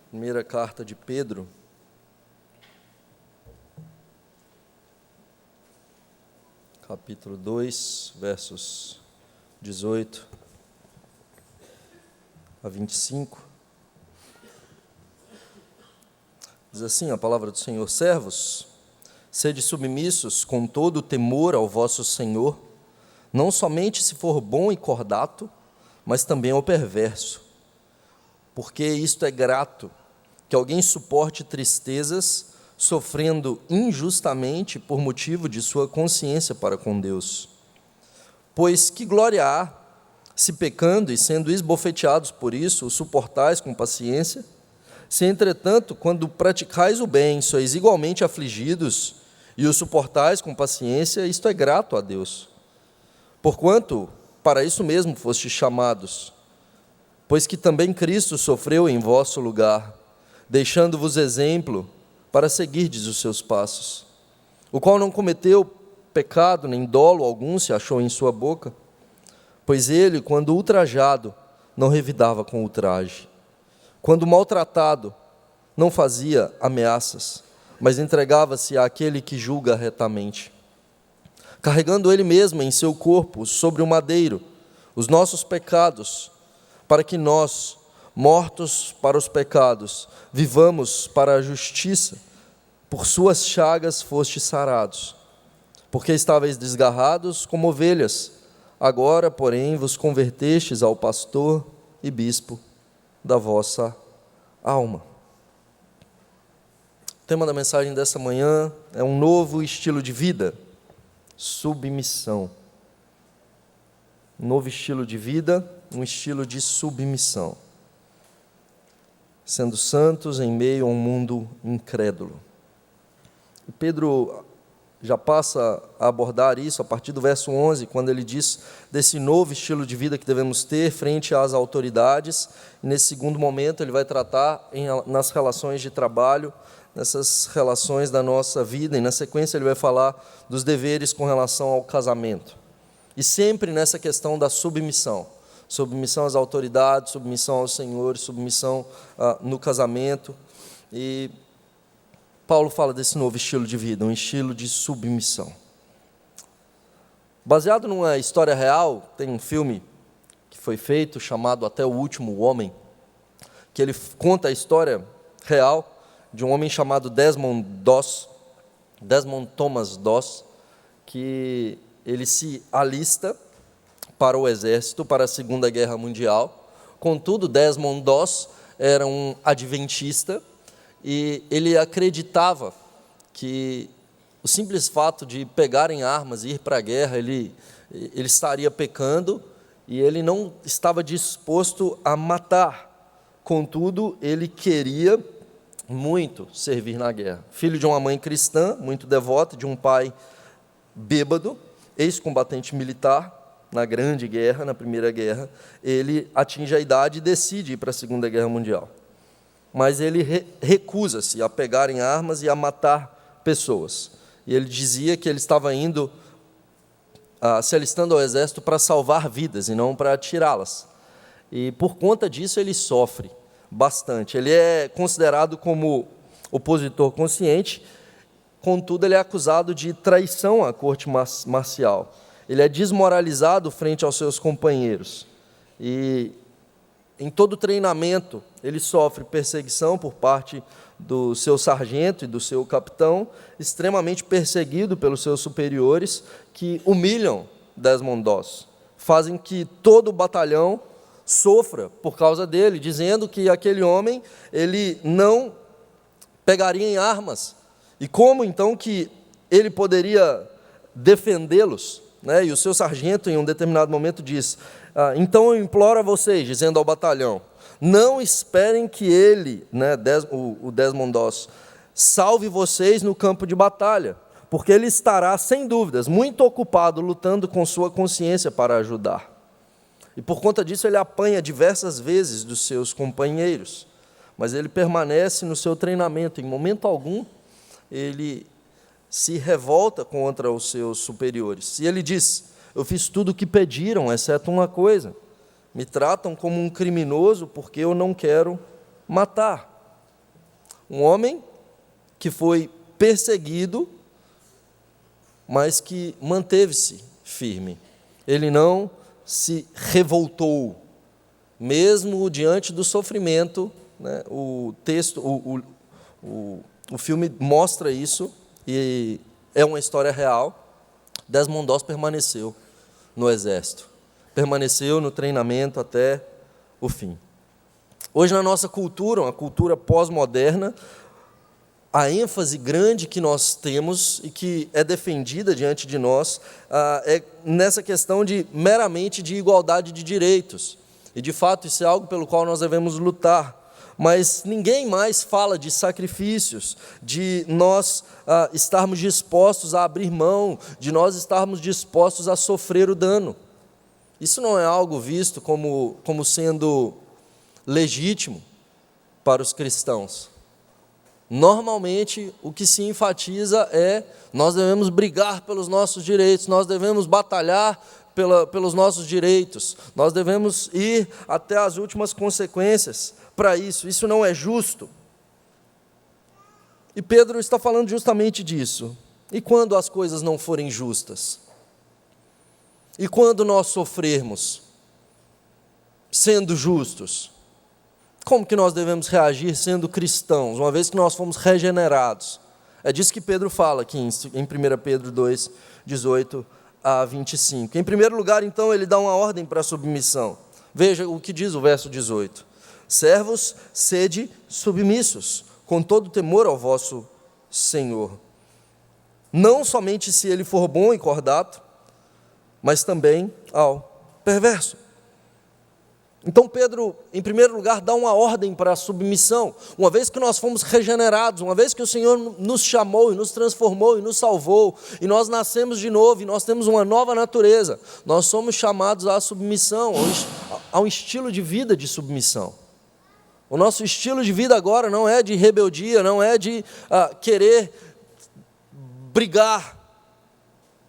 Primeira carta de Pedro, capítulo 2, versos 18 a 25. Diz assim a palavra do Senhor: servos, sede submissos com todo o temor ao vosso Senhor, não somente se for bom e cordato, mas também ao perverso. Porque isto é grato, que alguém suporte tristezas, sofrendo injustamente por motivo de sua consciência para com Deus. Pois que glória há, se pecando e sendo esbofeteados por isso, o suportais com paciência? Se, entretanto, quando praticais o bem, sois igualmente afligidos, e o suportais com paciência, isto é grato a Deus. Porquanto, para isso mesmo fostes chamados, pois que também Cristo sofreu em vosso lugar, deixando-vos exemplo para seguirdes os seus passos, o qual não cometeu pecado, nem dolo algum se achou em sua boca, pois ele, quando ultrajado, não revidava com ultraje, quando maltratado, não fazia ameaças, mas entregava-se àquele que julga retamente, carregando ele mesmo em seu corpo, sobre o madeiro, os nossos pecados, para que nós, mortos para os pecados, vivamos para a justiça. Por suas chagas fostes sarados, porque estáveis desgarrados como ovelhas, agora, porém, vos convertestes ao pastor e bispo da vossa alma. O tema da mensagem dessa manhã é um novo estilo de vida, submissão. Um novo estilo de vida, um estilo de submissão. Sendo santos em meio a um mundo incrédulo. E Pedro já passa a abordar isso a partir do verso 11, quando ele diz desse novo estilo de vida que devemos ter frente às autoridades. E nesse segundo momento ele vai tratar nas relações de trabalho, nessas relações da nossa vida, e na sequência ele vai falar dos deveres com relação ao casamento. E sempre nessa questão da submissão. Submissão às autoridades, submissão ao Senhor, submissão no casamento. E Paulo fala desse novo estilo de vida, um estilo de submissão. Baseado numa história real, tem um filme que foi feito chamado Até o Último Homem, que ele conta a história real de um homem chamado Desmond Thomas Doss, que ele se alista para o exército, para a Segunda Guerra Mundial. Contudo, Desmond Doss era um adventista e ele acreditava que o simples fato de pegarem armas e ir para a guerra, ele estaria pecando e ele não estava disposto a matar. Contudo, ele queria muito servir na guerra. Filho de uma mãe cristã, muito devota, de um pai bêbado, ex-combatente militar, na Grande Guerra, na Primeira Guerra, ele atinge a idade e decide ir para a Segunda Guerra Mundial. Mas ele recusa-se a pegar em armas e a matar pessoas. E ele dizia que ele estava indo, se alistando ao exército para salvar vidas e não para tirá-las. E por conta disso ele sofre bastante. Ele é considerado como opositor consciente, contudo ele é acusado de traição à corte marcial. Ele é desmoralizado frente aos seus companheiros. E em todo treinamento, ele sofre perseguição por parte do seu sargento e do seu capitão, extremamente perseguido pelos seus superiores, que humilham Desmond Doss. Fazem que todo o batalhão sofra por causa dele, dizendo que aquele homem ele não pegaria em armas. E como, então, que ele poderia defendê-los? E o seu sargento, em um determinado momento, diz: então eu imploro a vocês, dizendo ao batalhão, não esperem que ele, o Desmond Doss, salve vocês no campo de batalha, porque ele estará, sem dúvidas, muito ocupado lutando com sua consciência para ajudar. E por conta disso ele apanha diversas vezes dos seus companheiros, mas ele permanece no seu treinamento. Em momento algum ele se revolta contra os seus superiores. E ele diz: eu fiz tudo o que pediram, exceto uma coisa. Me tratam como um criminoso porque eu não quero matar. Um homem que foi perseguido, mas que manteve-se firme. Ele não se revoltou, mesmo diante do sofrimento, né? O filme mostra isso, e é uma história real. Desmond Doss permaneceu no exército, permaneceu no treinamento até o fim. Hoje, na nossa cultura, uma cultura pós-moderna, a ênfase grande que nós temos e que é defendida diante de nós é nessa questão meramente de igualdade de direitos. E, de fato, isso é algo pelo qual nós devemos lutar. Mas ninguém mais fala de sacrifícios, de nós estarmos dispostos a abrir mão, de nós estarmos dispostos a sofrer o dano. Isso não é algo visto como sendo legítimo para os cristãos. Normalmente, o que se enfatiza é: nós devemos brigar pelos nossos direitos, nós devemos batalhar pelos nossos direitos, nós devemos ir até as últimas consequências para isso. Isso não é justo. E Pedro está falando justamente disso. E quando as coisas não forem justas? E quando nós sofrermos, sendo justos? Como que nós devemos reagir sendo cristãos, uma vez que nós fomos regenerados? É disso que Pedro fala aqui em 1 Pedro 2, 18 a 25. Em primeiro lugar, então, ele dá uma ordem para a submissão. Veja o que diz o verso 18. Servos, sede submissos, com todo temor ao vosso Senhor. Não somente se ele for bom e cordato, mas também ao perverso. Então Pedro, em primeiro lugar, dá uma ordem para a submissão. Uma vez que nós fomos regenerados, uma vez que o Senhor nos chamou e nos transformou e nos salvou, e nós nascemos de novo, e nós temos uma nova natureza, nós somos chamados à submissão, a um estilo de vida de submissão. O nosso estilo de vida agora não é de rebeldia, não é de querer brigar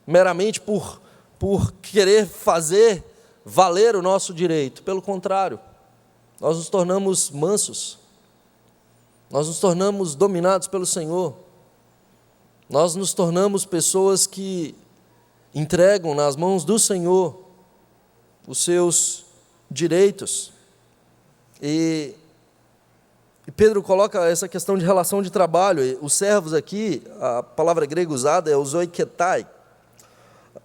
meramente por querer fazer valer o nosso direito. Pelo contrário, nós nos tornamos mansos, nós nos tornamos dominados pelo Senhor, nós nos tornamos pessoas que entregam nas mãos do Senhor os seus direitos. E Pedro coloca essa questão de relação de trabalho. Os servos aqui, a palavra grega usada é os oiketai.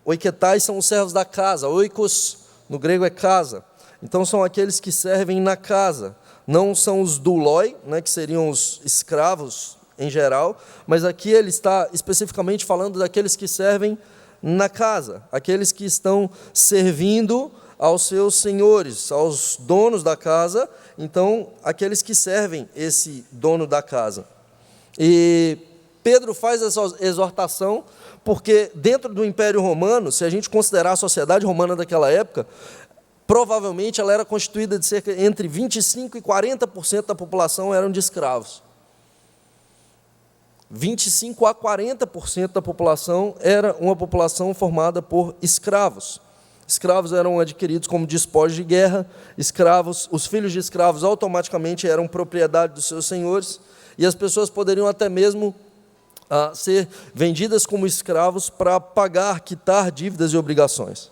Oiketai são os servos da casa, oikos no grego é casa. Então são aqueles que servem na casa. Não são os douloi, né, que seriam os escravos em geral, mas aqui ele está especificamente falando daqueles que servem na casa, aqueles que estão servindo aos seus senhores, aos donos da casa, então aqueles que servem esse dono da casa. E Pedro faz essa exortação porque dentro do Império Romano, se a gente considerar a sociedade romana daquela época, provavelmente ela era constituída de cerca entre 25% e 40% da população eram de escravos. 25% a 40% da população era uma população formada por escravos. Escravos eram adquiridos como despojos de guerra, os filhos de escravos automaticamente eram propriedade dos seus senhores, e as pessoas poderiam até mesmo ser vendidas como escravos para quitar dívidas e obrigações.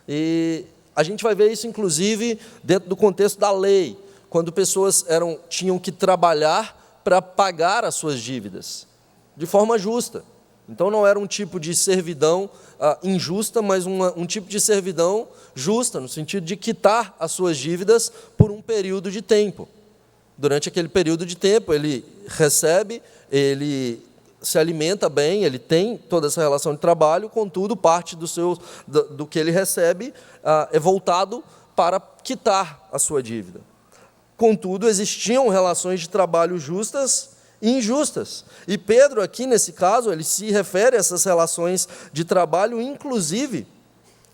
E a gente vai ver isso, inclusive, dentro do contexto da lei, quando pessoas tinham que trabalhar para pagar as suas dívidas, de forma justa. Então não era um tipo de servidão injusta, mas um tipo de servidão justa, no sentido de quitar as suas dívidas por um período de tempo. Durante aquele período de tempo, ele recebe, ele se alimenta bem, ele tem toda essa relação de trabalho, contudo, parte do que ele recebe é voltado para quitar a sua dívida. Contudo, existiam relações de trabalho justas e injustas. E Pedro, aqui nesse caso, ele se refere a essas relações de trabalho, inclusive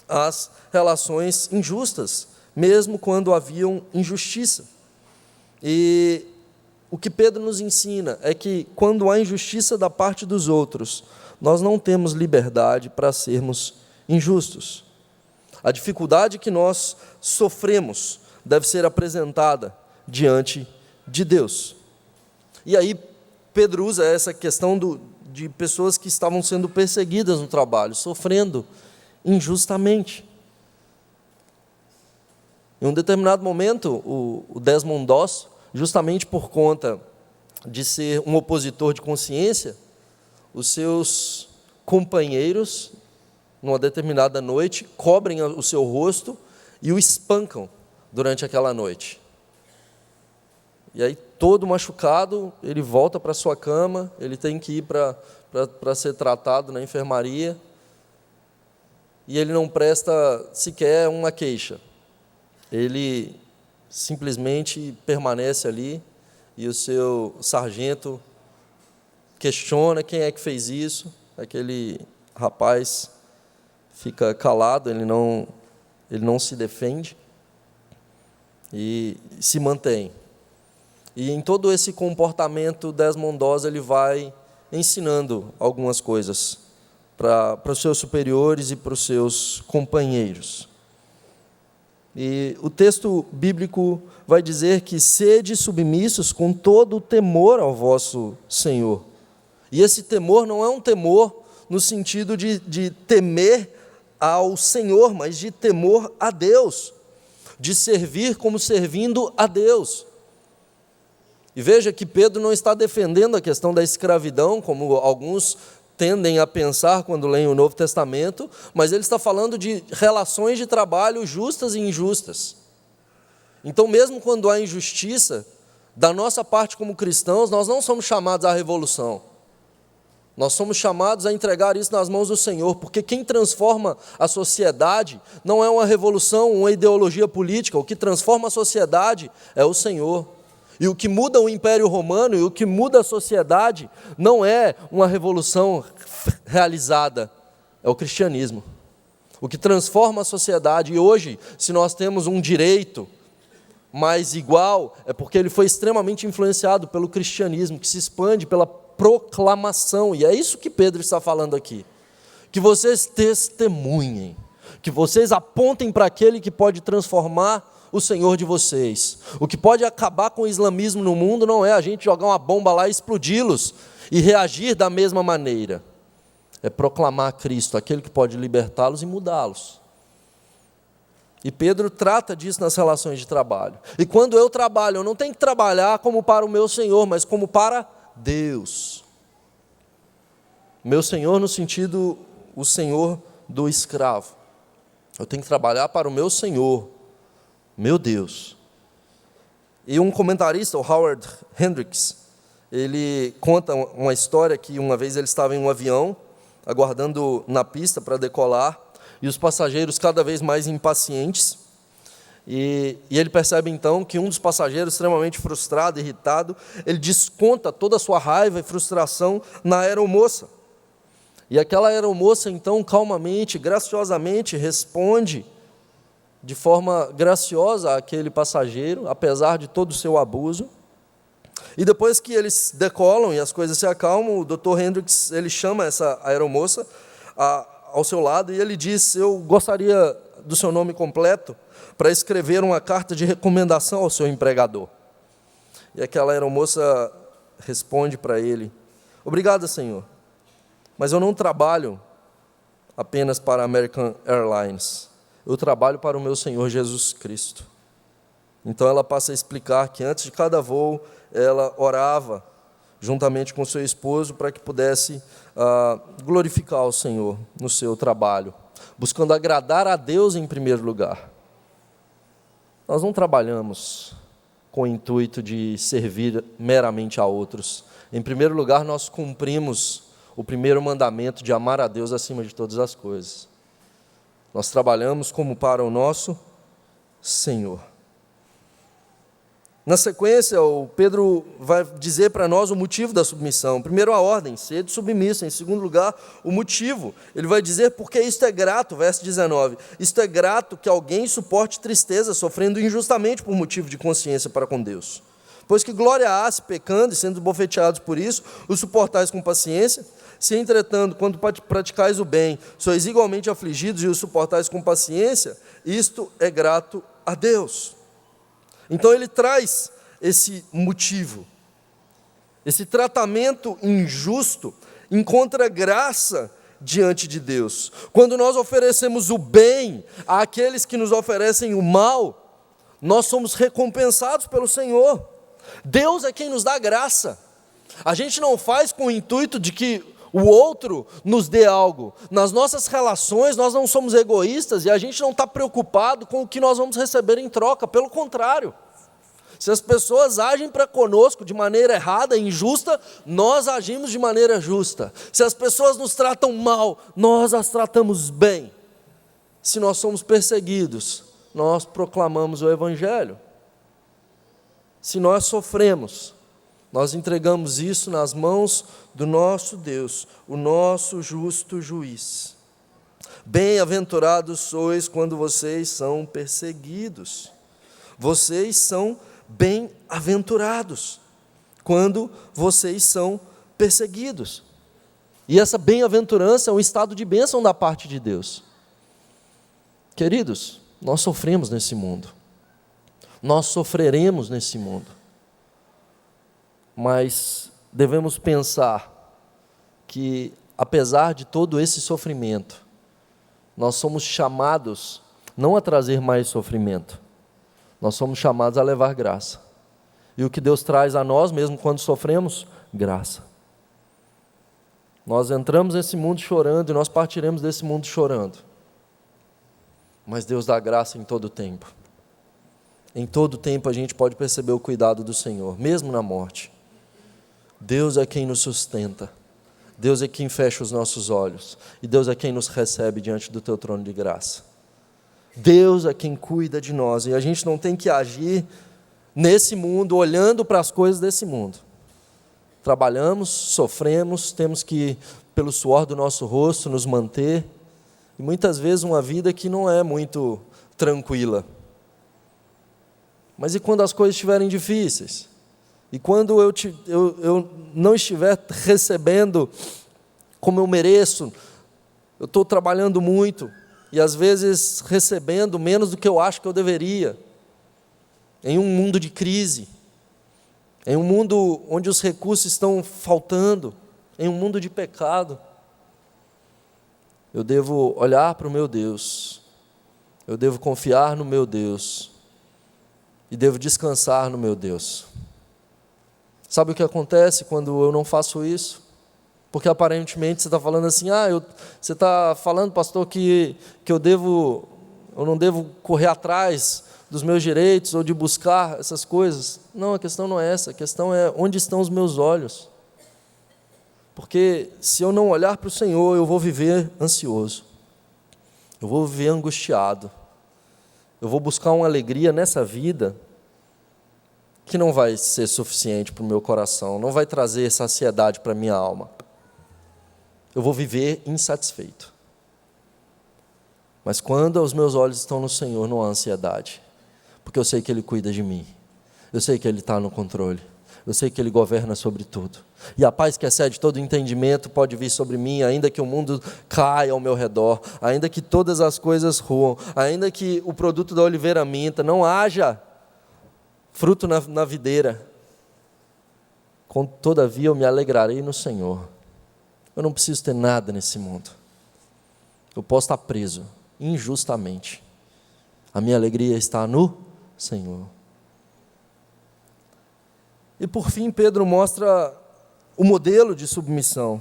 às relações injustas, mesmo quando haviam injustiça. E o que Pedro nos ensina é que, quando há injustiça da parte dos outros, nós não temos liberdade para sermos injustos. A dificuldade que nós sofremos deve ser apresentada diante de Deus. E aí Pedro usa essa questão de pessoas que estavam sendo perseguidas no trabalho, sofrendo injustamente. Em um determinado momento, o Desmond Doss, justamente por conta de ser um opositor de consciência, os seus companheiros, numa determinada noite, cobrem o seu rosto e o espancam durante aquela noite. E aí, todo machucado, ele volta para sua cama, ele tem que ir para ser tratado na enfermaria, e ele não presta sequer uma queixa. Ele simplesmente permanece ali, e o seu sargento questiona quem é que fez isso. Aquele rapaz fica calado, ele não se defende e se mantém. E em todo esse comportamento, Desmond Doss ele vai ensinando algumas coisas para os seus superiores e para os seus companheiros. E o texto bíblico vai dizer que sede submissos com todo o temor ao vosso Senhor. E esse temor não é um temor no sentido de temer ao Senhor, mas de temor a Deus, de servir como servindo a Deus. E veja que Pedro não está defendendo a questão da escravidão, como alguns tendem a pensar quando leem o Novo Testamento, mas ele está falando de relações de trabalho justas e injustas. Então, mesmo quando há injustiça, da nossa parte como cristãos, nós não somos chamados à revolução. Nós somos chamados a entregar isso nas mãos do Senhor, porque quem transforma a sociedade não é uma revolução, uma ideologia política. O que transforma a sociedade é o Senhor. E o que muda o Império Romano e o que muda a sociedade não é uma revolução realizada, é o cristianismo. O que transforma a sociedade, e hoje, se nós temos um direito mais igual, é porque ele foi extremamente influenciado pelo cristianismo, que se expande pela proclamação, e é isso que Pedro está falando aqui. Que vocês testemunhem, que vocês apontem para aquele que pode transformar o Senhor de vocês. O que pode acabar com o islamismo no mundo não é a gente jogar uma bomba lá e explodi-los e reagir da mesma maneira. É proclamar Cristo, aquele que pode libertá-los e mudá-los. E Pedro trata disso nas relações de trabalho. E quando eu trabalho, eu não tenho que trabalhar como para o meu Senhor, mas como para Deus. Meu Senhor no sentido, o Senhor do escravo. Eu tenho que trabalhar para o meu Senhor, meu Deus. E um comentarista, o Howard Hendricks, ele conta uma história que uma vez ele estava em um avião, aguardando na pista para decolar, e os passageiros cada vez mais impacientes, e ele percebe então que um dos passageiros, extremamente frustrado, irritado, ele desconta toda a sua raiva e frustração na aeromoça. E aquela aeromoça então, calmamente, graciosamente, responde de forma graciosa àquele passageiro, apesar de todo o seu abuso. E depois que eles decolam e as coisas se acalmam, o Dr. Hendricks, ele chama essa aeromoça ao seu lado e ele diz: eu gostaria do seu nome completo para escrever uma carta de recomendação ao seu empregador. E aquela aeromoça responde para ele: obrigado, senhor, mas eu não trabalho apenas para a American Airlines. Eu trabalho para o meu Senhor Jesus Cristo. Então ela passa a explicar que antes de cada voo, ela orava juntamente com seu esposo para que pudesse glorificar o Senhor no seu trabalho, buscando agradar a Deus em primeiro lugar. Nós não trabalhamos com o intuito de servir meramente a outros. Em primeiro lugar, nós cumprimos o primeiro mandamento de amar a Deus acima de todas as coisas. Nós trabalhamos como para o nosso Senhor. Na sequência, o Pedro vai dizer para nós o motivo da submissão. Primeiro, a ordem, sede submissa. Em segundo lugar, o motivo. Ele vai dizer porque isto é grato, verso 19. Isto é grato que alguém suporte tristeza, sofrendo injustamente por motivo de consciência para com Deus. Pois que glória há se pecando e sendo bofeteados por isso, o suportais com paciência. Se, entretanto, quando praticais o bem, sois igualmente afligidos e o suportais com paciência, isto é grato a Deus. Então ele traz esse motivo. esse tratamento injusto, encontra graça diante de Deus. Quando nós oferecemos o bem àqueles que nos oferecem o mal, nós somos recompensados pelo Senhor. Deus é quem nos dá graça. A gente não faz com o intuito de que o outro nos dê algo. Nas nossas relações nós não somos egoístas e a gente não está preocupado com o que nós vamos receber em troca, pelo contrário. Se as pessoas agem para conosco de maneira errada, injusta, nós agimos de maneira justa. Se as pessoas nos tratam mal, nós as tratamos bem. Se nós somos perseguidos, nós proclamamos o Evangelho. Se nós sofremos, nós entregamos isso nas mãos do nosso Deus, o nosso justo juiz. Bem-aventurados sois quando vocês são perseguidos. Vocês são bem-aventurados quando vocês são perseguidos. E essa bem-aventurança é um estado de bênção da parte de Deus. Queridos, nós sofremos nesse mundo. Nós sofreremos nesse mundo. Mas devemos pensar que, apesar de todo esse sofrimento, nós somos chamados não a trazer mais sofrimento, nós somos chamados a levar graça. E o que Deus traz a nós, mesmo quando sofremos? Graça. Nós entramos nesse mundo chorando e nós partiremos desse mundo chorando. Mas Deus dá graça em todo tempo. Em todo tempo a gente pode perceber o cuidado do Senhor, mesmo na morte. Deus é quem nos sustenta. Deus é quem fecha os nossos olhos. E Deus é quem nos recebe diante do teu trono de graça. Deus é quem cuida de nós, e a gente não tem que agir nesse mundo, olhando para as coisas desse mundo. Trabalhamos, sofremos, temos que, pelo suor do nosso rosto, nos manter, e muitas vezes uma vida que não é muito tranquila. Mas e quando as coisas estiverem difíceis? E quando eu não estiver recebendo como eu mereço, eu estou trabalhando muito, e às vezes recebendo menos do que eu acho que eu deveria, em um mundo de crise, em um mundo onde os recursos estão faltando, em um mundo de pecado, eu devo olhar para o meu Deus, eu devo confiar no meu Deus, e devo descansar no meu Deus. Sabe o que acontece quando eu não faço isso? Porque aparentemente você está falando assim, você está falando, pastor, que eu não devo correr atrás dos meus direitos ou de buscar essas coisas. Não, a questão não é essa, a questão é onde estão os meus olhos. Porque se eu não olhar para o Senhor, eu vou viver ansioso, eu vou viver angustiado, eu vou buscar uma alegria nessa vida que não vai ser suficiente para o meu coração, não vai trazer saciedade para a minha alma. Eu vou viver insatisfeito. Mas quando os meus olhos estão no Senhor, não há ansiedade, porque eu sei que Ele cuida de mim, eu sei que Ele está no controle, eu sei que Ele governa sobre tudo, e a paz que excede todo entendimento pode vir sobre mim, ainda que o mundo caia ao meu redor, ainda que todas as coisas ruam, ainda que o produto da oliveira minta, não haja fruto na videira, todavia eu me alegrarei no Senhor. Eu não preciso ter nada nesse mundo. Eu posso estar preso injustamente. A minha alegria está no Senhor. E por fim, Pedro mostra o modelo de submissão.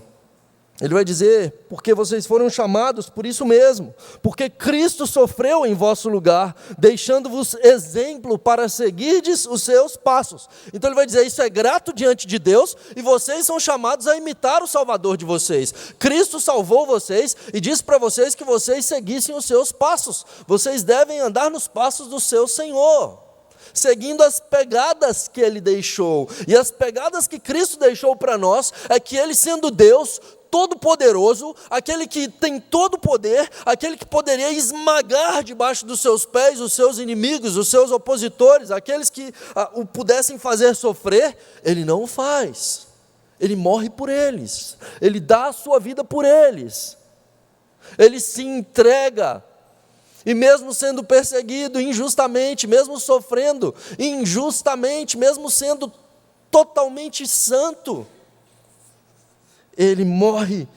Ele vai dizer, porque vocês foram chamados por isso mesmo, porque Cristo sofreu em vosso lugar, deixando-vos exemplo para seguirdes os seus passos. Então ele vai dizer, isso é grato diante de Deus, e vocês são chamados a imitar o Salvador de vocês. Cristo salvou vocês e disse para vocês que vocês seguissem os seus passos. Vocês devem andar nos passos do seu Senhor, seguindo as pegadas que Ele deixou. E as pegadas que Cristo deixou para nós é que Ele, sendo Deus todo-poderoso, aquele que tem todo o poder, aquele que poderia esmagar debaixo dos seus pés os seus inimigos, os seus opositores, aqueles que o pudessem fazer sofrer, Ele não o faz. Ele morre por eles, Ele dá a sua vida por eles, Ele se entrega. E mesmo sendo perseguido injustamente, mesmo sofrendo injustamente, mesmo sendo totalmente santo. Ele morre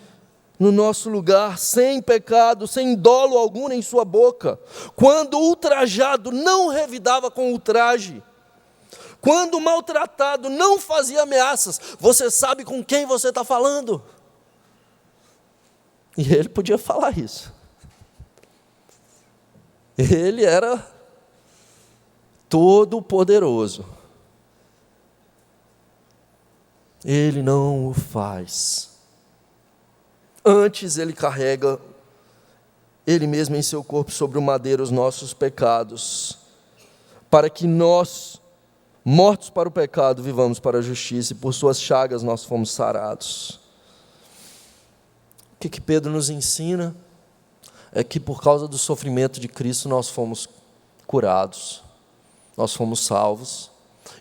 no nosso lugar, sem pecado, sem dolo algum em sua boca. Quando ultrajado, não revidava com ultraje. Quando maltratado, não fazia ameaças. Você sabe com quem você está falando? E ele podia falar isso. Ele era todo poderoso. Ele não o faz. Antes ele carrega ele mesmo em seu corpo sobre o madeiro os nossos pecados, para que nós, mortos para o pecado, vivamos para a justiça, e por suas chagas nós fomos sarados. O que Pedro nos ensina é que por causa do sofrimento de Cristo nós fomos curados, nós fomos salvos,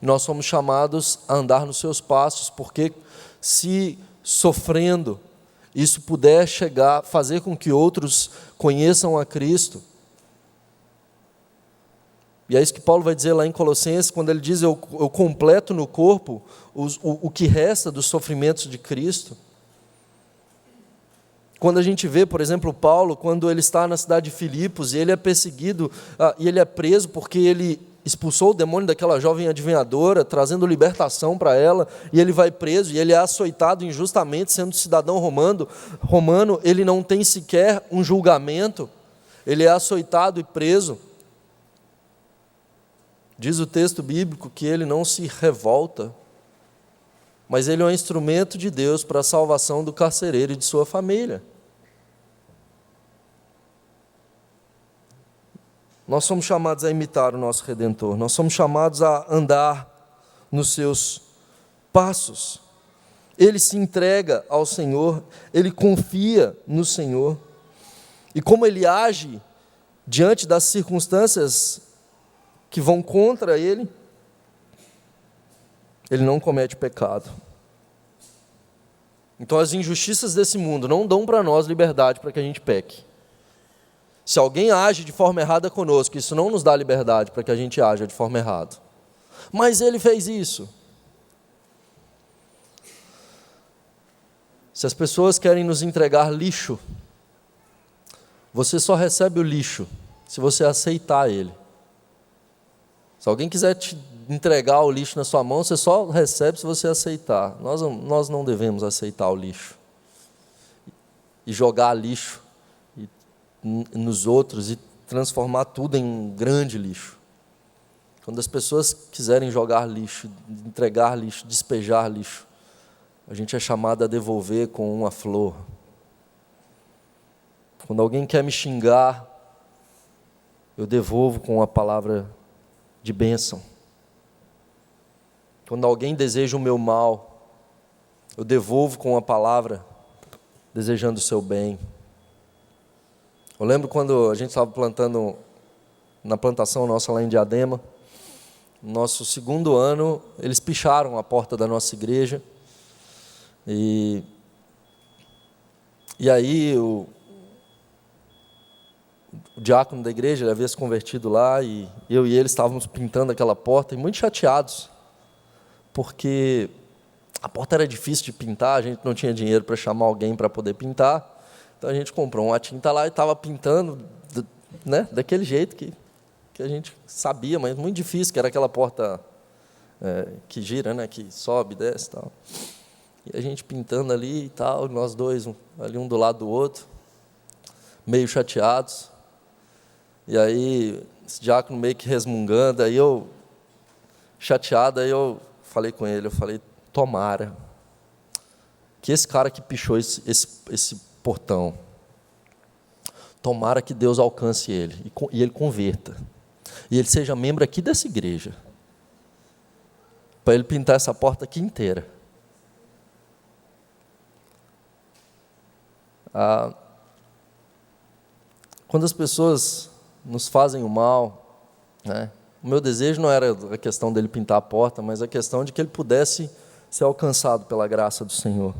e nós somos chamados a andar nos seus passos, porque se sofrendo isso puder chegar, fazer com que outros conheçam a Cristo. E é isso que Paulo vai dizer lá em Colossenses, quando ele diz, eu completo no corpo o que resta dos sofrimentos de Cristo. Quando a gente vê, por exemplo, Paulo, quando ele está na cidade de Filipos, e ele é perseguido, e ele é preso porque ele expulsou o demônio daquela jovem adivinhadora, trazendo libertação para ela, e ele vai preso, e ele é açoitado injustamente, sendo cidadão romano, ele não tem sequer um julgamento, ele é açoitado e preso. Diz o texto bíblico que ele não se revolta, mas ele é um instrumento de Deus para a salvação do carcereiro e de sua família. Nós somos chamados a imitar o nosso Redentor, nós somos chamados a andar nos seus passos. Ele se entrega ao Senhor, ele confia no Senhor, e como ele age diante das circunstâncias que vão contra ele, ele não comete pecado. Então as injustiças desse mundo não dão para nós liberdade para que a gente peque. Se alguém age de forma errada conosco, isso não nos dá liberdade para que a gente aja de forma errada. Mas ele fez isso. Se as pessoas querem nos entregar lixo, você só recebe o lixo se você aceitar ele. Se alguém quiser te entregar o lixo na sua mão, você só recebe se você aceitar. Nós não devemos aceitar o lixo e jogar lixo nos outros e transformar tudo em grande lixo. Quando as pessoas quiserem jogar lixo, entregar lixo, despejar lixo, a gente é chamado a devolver com uma flor. Quando alguém quer me xingar, eu devolvo com uma palavra de bênção. Quando alguém deseja o meu mal, eu devolvo com uma palavra desejando o seu bem. Eu lembro quando a gente estava plantando, na plantação nossa lá em Diadema, no nosso segundo ano, eles picharam a porta da nossa igreja, e aí o diácono da igreja, ele havia se convertido lá, e eu e ele estávamos pintando aquela porta, e muito chateados, porque a porta era difícil de pintar, a gente não tinha dinheiro para chamar alguém para poder pintar. Então a gente comprou uma tinta lá e estava pintando, né, daquele jeito que a gente sabia, mas muito difícil, que era aquela porta que gira, né, que sobe, desce e tal. E a gente pintando ali e tal, nós dois, ali um do lado do outro, meio chateados. E aí, esse diácono meio que resmungando, aí eu, chateado, aí eu falei com ele, eu falei, tomara que esse cara que pichou esse portão, tomara que Deus alcance ele e ele converta, e ele seja membro aqui dessa igreja, para ele pintar essa porta aqui inteira. Quando as pessoas nos fazem o mal, né, o meu desejo não era a questão dele pintar a porta, mas a questão de que ele pudesse ser alcançado pela graça do Senhor.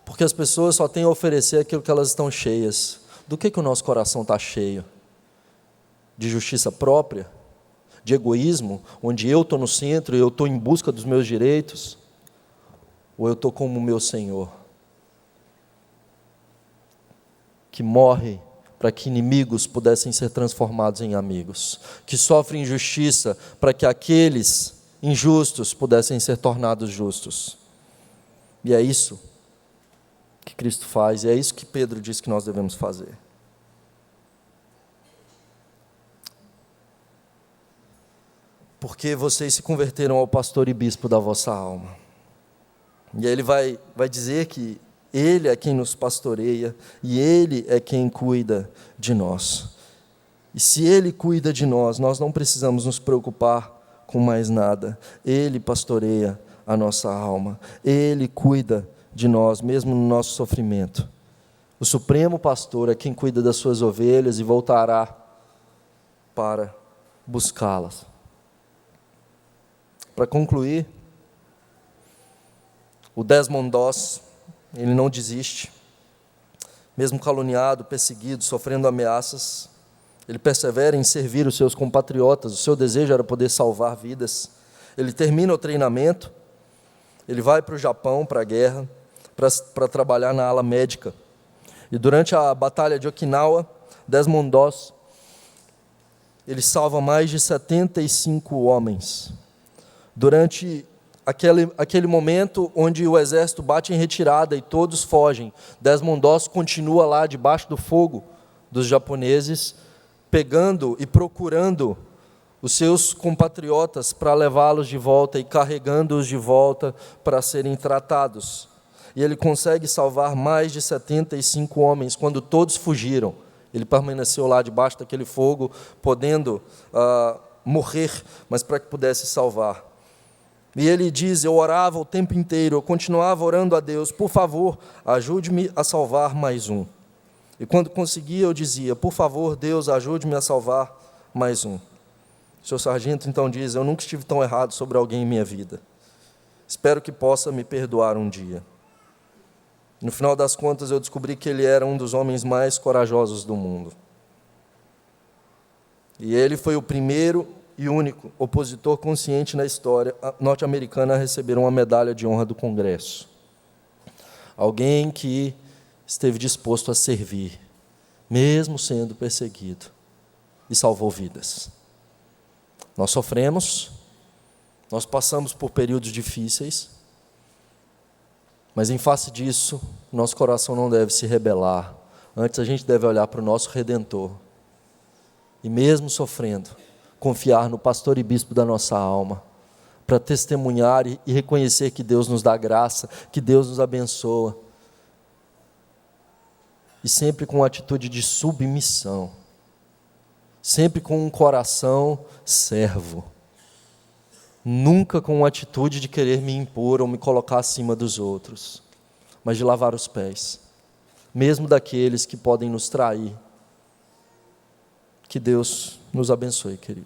Porque as pessoas só têm a oferecer aquilo que elas estão cheias. Do que o nosso coração está cheio? De justiça própria? de egoísmo, onde eu estou no centro e eu estou em busca dos meus direitos, ou eu estou como o meu Senhor, que morre para que inimigos pudessem ser transformados em amigos, que sofre injustiça para que aqueles injustos pudessem ser tornados justos. E é isso que Cristo faz, e é isso que Pedro diz que nós devemos fazer. Porque vocês se converteram ao pastor e bispo da vossa alma. E aí ele vai dizer que Ele é quem nos pastoreia e Ele é quem cuida de nós. E se Ele cuida de nós, nós não precisamos nos preocupar com mais nada. Ele pastoreia a nossa alma. Ele cuida de nós, mesmo no nosso sofrimento. O Supremo Pastor é quem cuida das suas ovelhas e voltará para buscá-las. Para concluir, o Desmond Doss, ele não desiste. Mesmo caluniado, perseguido, sofrendo ameaças, ele persevera em servir os seus compatriotas. O seu desejo era poder salvar vidas. Ele termina o treinamento, ele vai para o Japão, para a guerra, para trabalhar na ala médica. E durante a Batalha de Okinawa, Desmond Doss, ele salva mais de 75 homens. Durante aquele momento onde o exército bate em retirada e todos fogem, Desmond Doss continua lá debaixo do fogo dos japoneses, pegando e procurando os seus compatriotas para levá-los de volta e carregando-os de volta para serem tratados. E ele consegue salvar mais de 75 homens. Quando todos fugiram, ele permaneceu lá debaixo daquele fogo, podendo morrer, mas para que pudesse salvar. E ele diz: eu orava o tempo inteiro, eu continuava orando a Deus, por favor, ajude-me a salvar mais um. E quando conseguia, eu dizia: por favor, Deus, ajude-me a salvar mais um. O seu sargento então diz: eu nunca estive tão errado sobre alguém em minha vida. Espero que possa me perdoar um dia. No final das contas, eu descobri que ele era um dos homens mais corajosos do mundo. E ele foi o primeiro e único opositor consciente na história norte-americana a receber uma medalha de honra do Congresso. Alguém que esteve disposto a servir, mesmo sendo perseguido, e salvou vidas. Nós sofremos, nós passamos por períodos difíceis, mas em face disso, nosso coração não deve se rebelar. Antes a gente deve olhar para o nosso Redentor, e mesmo sofrendo, confiar no pastor e bispo da nossa alma, para testemunhar e reconhecer que Deus nos dá graça, que Deus nos abençoa, e sempre com uma atitude de submissão, sempre com um coração servo, nunca com uma atitude de querer me impor ou me colocar acima dos outros, mas de lavar os pés, mesmo daqueles que podem nos trair. Que Deus nos abençoe, queridos.